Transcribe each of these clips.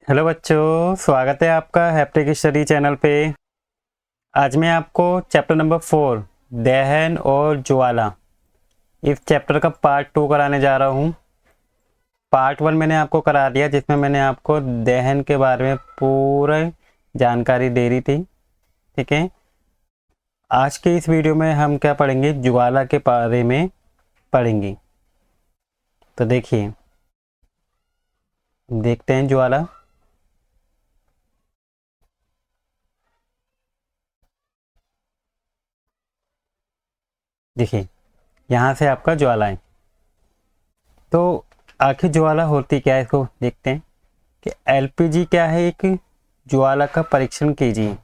Hello बच्चों, स्वागत है आपका हैप्टिक स्टडी चैनल पे। आज मैं आपको चैप्टर नंबर 4 दहन और ज्वाला इस चैप्टर का पार्ट 2 कराने जा रहा हूँ। पार्ट 1 मैंने आपको करा दिया, जिसमें मैंने आपको दहन के बारे में पूरा जानकारी दे रही थी। ठीक है, आज के इस वीडियो में हम क्या पढ़ेंगे, ज्वाला के बारे में पढ़ेंगे। तो देखिए, देखते हैं ज्वाला। देखिए, यहाँ से आपका ज्वाला है। तो आखिर ज्वाला होती क्या है, इसको देखते हैं कि एलपीजी क्या है। एक ज्वाला का परीक्षण कीजिए।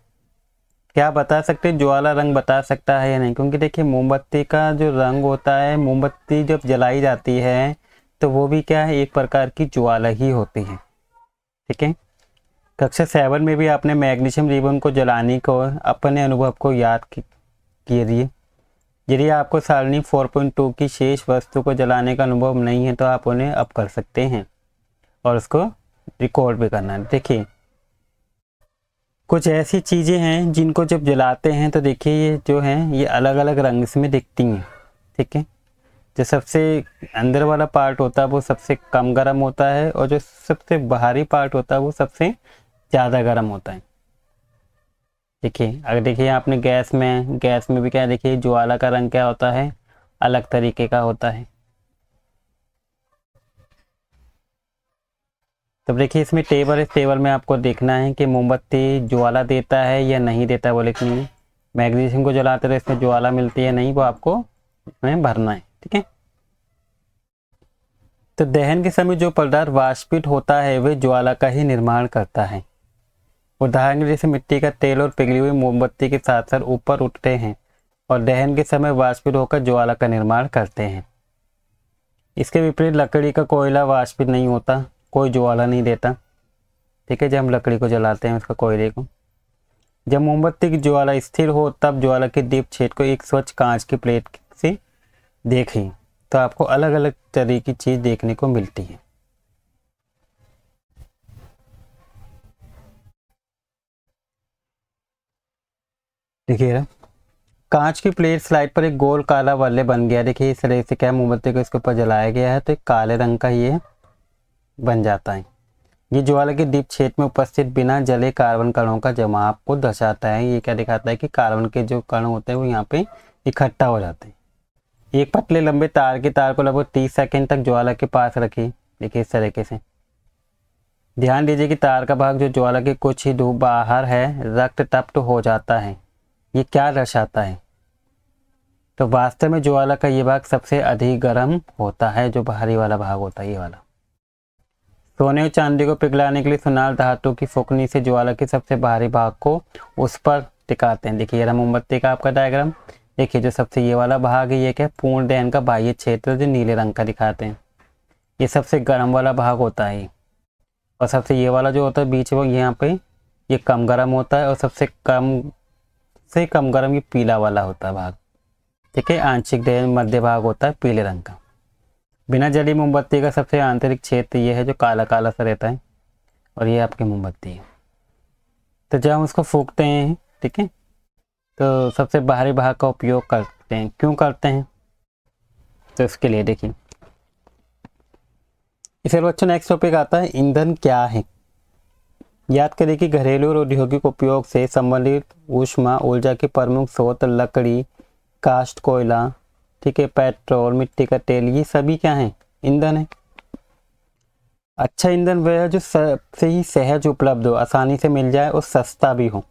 क्या बता सकते हैं, ज्वाला रंग बता सकता है या नहीं? क्योंकि देखिए, मोमबत्ती का जो रंग होता है, मोमबत्ती जब जलाई जाती है तो वो भी क्या है, एक प्रकार की ज्वाला ही होती है। ठीक है, कक्षा 7 में भी आपने मैग्नीशियम रिबन को जलाने को अपने अनुभव को याद कीजिए। यदि आपको सारणी 4.2 की शेष वस्तु को जलाने का अनुभव नहीं है तो आप उन्हें अब कर सकते हैं और उसको रिकॉर्ड भी करना है। देखिए, कुछ ऐसी चीज़ें हैं जिनको जब जलाते हैं तो देखिए, ये जो हैं ये अलग अलग रंग में दिखती हैं। ठीक है, जो सबसे अंदर वाला पार्ट होता है वो सबसे कम गर्म होता है, और जो सबसे बाहरी पार्ट होता है वो सबसे ज़्यादा गर्म होता है। देखिए, अगर देखिए आपने गैस में भी क्या, देखिए ज्वाला का रंग क्या होता है, अलग तरीके का होता है। तब देखिए, इसमें टेबल है, टेबल में आपको देखना है कि मोमबत्ती ज्वाला देता है या नहीं देता है, वो लिखनी है। मैग्नीशियम को जलाते तो इसमें ज्वाला मिलती है नहीं, वो आपको इसमें भरना है। ठीक है, तो दहन के समय जो पदार्थ वाष्पित होता है वह ज्वाला का ही निर्माण करता है। उदाहरण के जैसे मिट्टी का तेल और पिघली हुई मोमबत्ती के साथ साथ ऊपर उठते हैं और दहन के समय वाष्पित होकर ज्वाला का निर्माण करते हैं। इसके विपरीत लकड़ी का कोयला वाष्पित नहीं होता, कोई ज्वाला नहीं देता। ठीक है, जब हम लकड़ी को जलाते हैं उसका कोयले को, जब मोमबत्ती की ज्वाला स्थिर हो तब ज्वाला के दीप छेद को एक स्वच्छ कांच की प्लेट से देखें तो आपको अलग अलग तरह की चीज देखने को मिलती है। देखिए, कांच की प्लेट स्लाइड पर एक गोल काला वलय बन गया। देखिए, इस तरह से क्या मोमबत्ती को इसके ऊपर जलाया गया है तो एक काले रंग का ये बन जाता है। ये ज्वाला के दीप छेद में उपस्थित बिना जले कार्बन कणों का जमाव को दर्शाता है। ये क्या दिखाता है कि कार्बन के जो कण होते हैं वो यहाँ पे इकट्ठा हो जाते हैं। एक पतले लंबे तार के तार को लगभग 30 सेकंड तक ज्वाला के पास रखिए। देखिए, इस तरीके से ध्यान दीजिए कि तार का भाग जो ज्वाला के कुछ ही दूर बाहर है रक्त तप्त हो जाता है। ये क्या दर्शाता है? तो वास्तव में ज्वाला का ये भाग सबसे अधिक गर्म होता है, जो बाहरी वाला भाग होता है ये वाला। सोने और चांदी को पिघलाने के लिए सुनार धातु की फुकनी से ज्वाला के सबसे बाहरी भाग को उस पर टिकाते हैं। देखिए, ये मोमबत्ती का आपका डायग्राम। देखिए, जो सबसे ये वाला भाग है ये क्या, पूर्ण दहन का बाह्य क्षेत्र जो नीले रंग का दिखाते हैं, ये सबसे गर्म वाला भाग होता है। और सबसे ये वाला जो होता है बीच में यहाँ पे, ये कम गर्म होता है, और सबसे कम गर्म ये पीला वाला होता है भाग। ठीक है, आंशिक दहन मध्य भाग होता है पीले रंग का। बिना जली मोमबत्ती का सबसे आंतरिक क्षेत्र ये है जो काला काला सा रहता है, और ये आपकी मोमबत्ती है। तो जब हम उसको फूकते हैं, ठीक है, तो सबसे बाहरी भाग का उपयोग करते हैं। क्यों करते हैं? तो इसके लिए देखिए, इसे बच्चों नेक्स्ट टॉपिक आता है, ईंधन क्या है। याद करें कि घरेलू और औद्योगिक उपयोग से संबंधित ऊष्मा ऊर्जा के प्रमुख स्रोत लकड़ी, कास्ट कोयला, ठीक है, पेट्रोल, मिट्टी का तेल, ये सभी क्या है, ईंधन है। अच्छा ईंधन वह है जो सबसे ही सहज उपलब्ध हो, आसानी से मिल जाए और सस्ता भी हो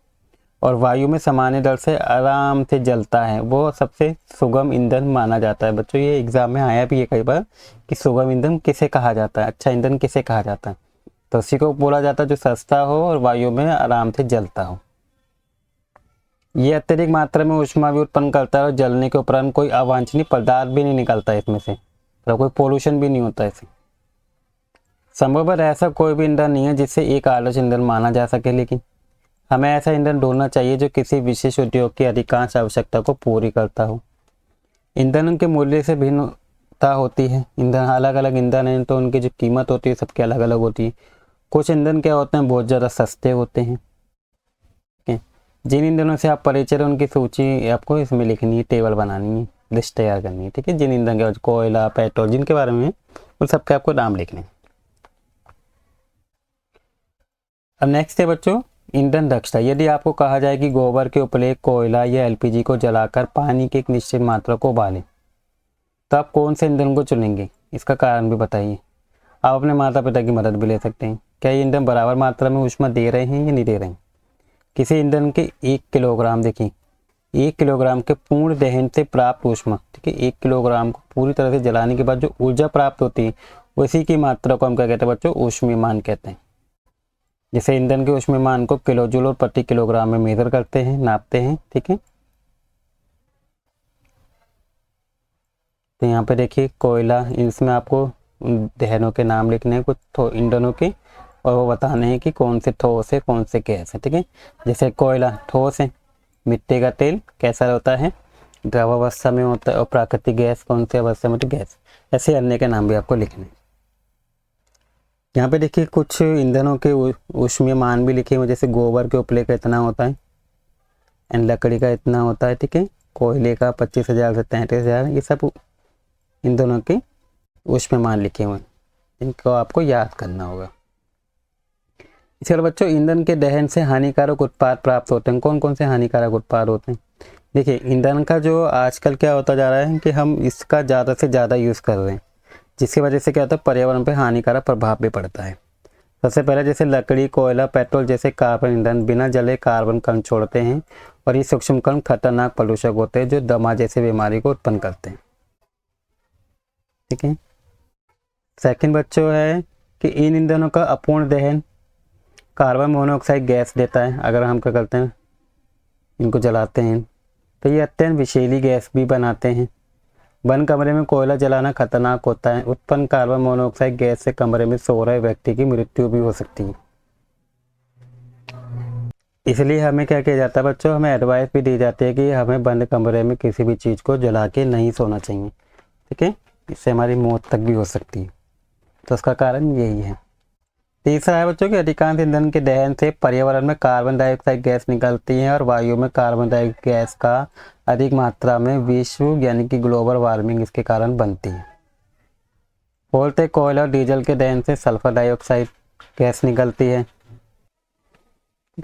और वायु में सामान्य दर से आराम से जलता है, वो सबसे सुगम ईंधन माना जाता है। बच्चों, ये एग्जाम में आया भी है कई बार कि सुगम ईंधन किसे कहा जाता है, अच्छा ईंधन किसे कहा जाता है। तो उसी को बोला जाता है जो सस्ता हो और वायु में आराम से जलता हो। ये अत्यधिक मात्रा में ऊष्मा भी उत्पन्न करता है और जलने के उपरांत कोई अवांछनीय पदार्थ भी नहीं निकलता इसमें से, तो कोई पोल्यूशन भी नहीं होता इसे। संभवतः ऐसा कोई भी ईंधन नहीं है जिससे एक आदर्श ईंधन माना जा सके, लेकिन हमें ऐसा ईंधन ढूंढना चाहिए जो किसी विशेष उद्योग की अधिकांश आवश्यकता को पूरी करता हो। ईंधन उनके मूल्य से भिन्नता होती है। ईंधन अलग अलग ईंधन है तो उनकी जो कीमत होती है सबकी अलग अलग होती है। कुछ ईंधन क्या होते हैं, बहुत ज़्यादा सस्ते होते हैं। ठीक है, जिन ईंधनों से आप परिचित हैं उनकी सूची आपको इसमें लिखनी है, टेबल बनानी है, लिस्ट तैयार करनी है। ठीक है, जिन ईंधन के कोयला, पेट्रोल, जिनके बारे में उन सबके आपको नाम लिखने हैं। अब नेक्स्ट है बच्चों ईंधन दक्षता। यदि आपको कहा जाए कि गोबर के उपले, कोयला या एलपीजी को जलाकर पानी की एक निश्चित मात्रा को उबालें, तो आप कौन से ईंधन को चुनेंगे, इसका कारण भी बताइए। आप अपने माता पिता की मदद भी ले सकते हैं। क्या ये ईंधन बराबर मात्रा में ऊष्मा दे रहे हैं या नहीं दे रहे हैं। किसी ईंधन के 1 किलोग्राम, देखिए 1 किलोग्राम के पूर्ण दहन से प्राप्त ऊष्मा, ठीक है, 1 किलोग्राम को पूरी तरह से जलाने के बाद जो ऊर्जा प्राप्त होती है उसी की मात्रा को हम क्या कहते हैं बच्चों, ऊष्मीयमान कहते हैं। जैसे ईंधन के ऊष्मीयमान को किलो जूल और प्रति किलोग्राम में मेजर करते हैं, नापते हैं। ठीक है, तो यहाँ पे देखिए कोयला, इसमें आपको दहनों के नाम लिखने हैं, कुछ ईंधनों के, और वो बताने हैं कि कौन से ठोस है कौन से गैस है। ठीक है, जैसे कोयला ठोस है, मिट्टी का तेल कैसा होता है, द्रव अवस्था में होता है, और प्राकृतिक गैस कौन सी अवस्था में, गैस। ऐसे अन्य के नाम भी आपको लिखने हैं। यहाँ पे देखिए कुछ ईंधनों के ऊष्मीयमान भी लिखे हुए, जैसे गोबर के उपले का इतना होता है एंड लकड़ी का इतना होता है। ठीक है, कोयले का 25,000 से 33,000, ये सब ईंधनों के ऊष्मीयमान लिखे हुए हैं, इनको आपको याद करना होगा। इसके बाद बच्चों ईंधन के दहन से हानिकारक उत्पाद प्राप्त होते हैं। कौन कौन से हानिकारक उत्पाद होते हैं। देखिए ईंधन का जो आजकल क्या होता जा रहा है कि हम इसका ज़्यादा से ज़्यादा यूज़ कर रहे हैं, जिसकी वजह से क्या होता है, पर्यावरण पर हानिकारक प्रभाव भी पड़ता है। सबसे पहले जैसे लकड़ी, कोयला, पेट्रोल जैसे कार्बन ईंधन बिना जले कार्बन कण छोड़ते हैं, और ये सूक्ष्म कण खतरनाक प्रदूषक होते हैं जो दमा जैसी बीमारी को उत्पन्न करते हैं। ठीक है, सेकंड बच्चों है कि इन ईंधनों का अपूर्ण दहन कार्बन मोनोऑक्साइड गैस देता है। अगर हम क्या करते हैं, इनको जलाते हैं, तो ये अत्यंत विषैली गैस भी बनाते हैं। बंद कमरे में कोयला जलाना खतरनाक होता है। उत्पन्न कार्बन मोनोऑक्साइड गैस से कमरे में सो रहे व्यक्ति की मृत्यु भी हो सकती है। इसलिए हमें क्या किया जाता है बच्चों, हमें एडवाइस भी दी जाती है कि हमें बंद कमरे में किसी भी चीज़ को जला के नहीं सोना चाहिए। ठीक है, इससे हमारी मौत तक भी हो सकती है, तो उसका कारण यही है। तीसरा है बच्चों कि अधिकांश ईंधन के दहन से पर्यावरण में कार्बन डाइऑक्साइड गैस निकलती है, और वायु में कार्बन डाइऑक्साइड गैस का अधिक मात्रा में विश्व यानी कि ग्लोबल वार्मिंग इसके कारण बनती है। बोलते कोयला और डीजल के दहन से सल्फर डाइऑक्साइड गैस निकलती है।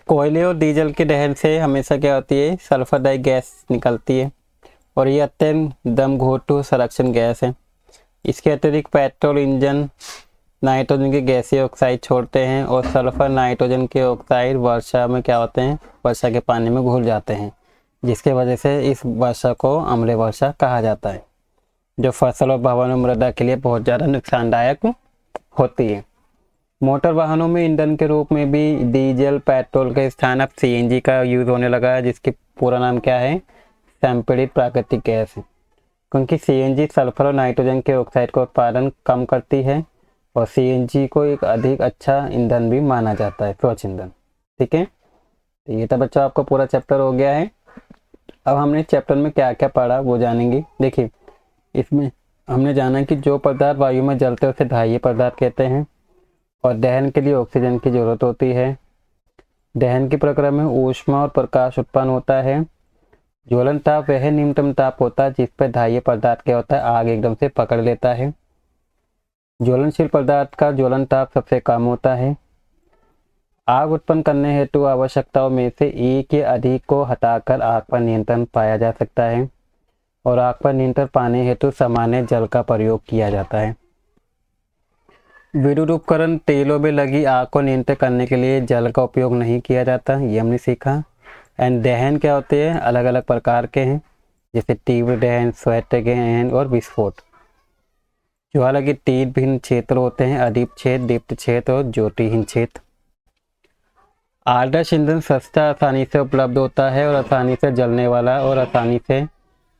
कोयले और डीजल के दहन से हमेशा क्या होती है, सल्फर डाई गैस निकलती है, और ये अत्यंत दमघोटू संरक्षण गैस है। इसके अतिरिक्त पेट्रोल इंजन नाइट्रोजन के गैसीय ऑक्साइड छोड़ते हैं, और सल्फर नाइट्रोजन के ऑक्साइड वर्षा में क्या होते हैं, वर्षा के पानी में घुल जाते हैं, जिसके वजह से इस वर्षा को अम्लीय वर्षा कहा जाता है, जो फसल और भवन और मृदा के लिए बहुत ज़्यादा नुकसानदायक होती है। मोटर वाहनों में ईंधन के रूप में भी डीजल पेट्रोल के स्थान अब सीएनजी का यूज़ होने लगा है, जिसकी पूरा नाम क्या है, संपीड़ित प्राकृतिक गैस है। क्योंकि सीएनजी सल्फर और नाइट्रोजन के ऑक्साइड का उत्पादन कम करती है, और सीएनजी को एक अधिक अच्छा ईंधन भी माना जाता है, स्वच्छ ईंधन। ठीक है, तो ये तो बच्चों आपका पूरा चैप्टर हो गया है। अब हमने चैप्टर में क्या क्या पढ़ा वो जानेंगे। देखिए इसमें हमने जाना कि जो पदार्थ वायु में जलते हैं उसे धाह्य पदार्थ कहते हैं, और दहन के लिए ऑक्सीजन की जरूरत होती है। दहन की प्रक्रिया में ऊष्मा और प्रकाश उत्पन्न होता है। ज्वलन ताप वह न्यूनतम ताप होता है जिस पर धाह्य पदार्थ क्या होता है, आग एकदम से पकड़ लेता है। ज्वलनशील पदार्थ का ज्वलन ताप सबसे कम होता है। आग उत्पन्न करने हेतु आवश्यकताओं में से एक या अधिक को हटाकर आग पर नियंत्रण पाया जा सकता है, और आग पर नियंत्रण पाने हेतु सामान्य जल का प्रयोग किया जाता है। विद्युत उपकरण तेलों में लगी आग को नियंत्रित करने के लिए जल का उपयोग नहीं किया जाता, ये हमने सीखा। एंड दहन क्या होते हैं, अलग अलग प्रकार के हैं, जैसे तीव्र दहन, स्वायत्त दहन और विस्फोट। ज्वाला के 3 भिन्न क्षेत्र होते हैं, अदीप्त क्षेत्र, दीप्त क्षेत्र और ज्योतिहीन क्षेत्र। आदर्श ईंधन सस्ता, आसानी से उपलब्ध होता है, और आसानी से जलने वाला और आसानी से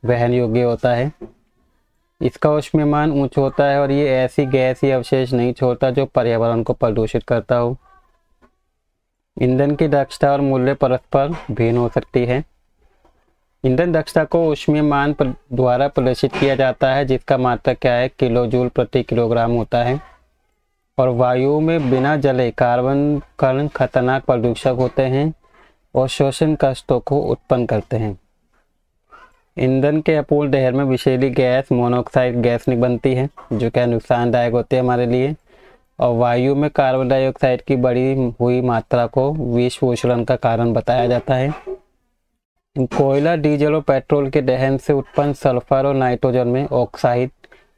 वहन योग्य होता है। इसका ऊष्मीयमान उच्च होता है, और ये ऐसी गैस या अवशेष नहीं छोड़ता जो पर्यावरण को प्रदूषित करता हो। ईंधन की दक्षता और मूल्य परस्पर भिन्न हो सकती है। ईंधन दक्षता को ऊष्मीयमान द्वारा प्रदर्शित किया जाता है, जिसका मात्रक क्या है, किलो जूल प्रति किलोग्राम होता है, और वायु में बिना जले कार्बन कण खतरनाक प्रदूषक होते हैं और श्वसन कष्टों को उत्पन्न करते हैं। ईंधन के अपूर्ण दहन में विषैली गैस मोनोऑक्साइड गैस बनती है जो क्या नुकसानदायक होती है हमारे लिए। और वायु में कार्बन डाइऑक्साइड की बढ़ी हुई मात्रा को विषपोषण का कारण बताया जाता है। कोयला, डीजल और पेट्रोल के दहन से उत्पन्न सल्फर और नाइट्रोजन में ऑक्साइड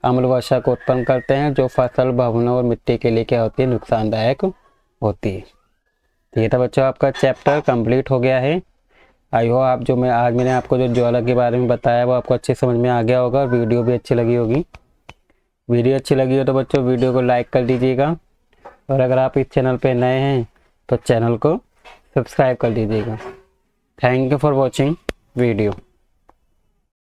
अम्ल वर्षा को उत्पन्न करते हैं जो फसल, भवनों और मिट्टी के लिए क्या होती है, नुकसानदायक होती है। तो ये था बच्चों आपका चैप्टर कंप्लीट हो गया है। आई हो आप जो मैंने आपको जो ज्वाला के बारे में बताया वो आपको अच्छे समझ में आ गया होगा और वीडियो भी अच्छी लगी होगी। वीडियो अच्छी लगी हो तो बच्चों वीडियो को लाइक कर दीजिएगा और अगर आप इस चैनल पे नए हैं तो चैनल को सब्सक्राइब कर दीजिएगा। Thank you for watching video.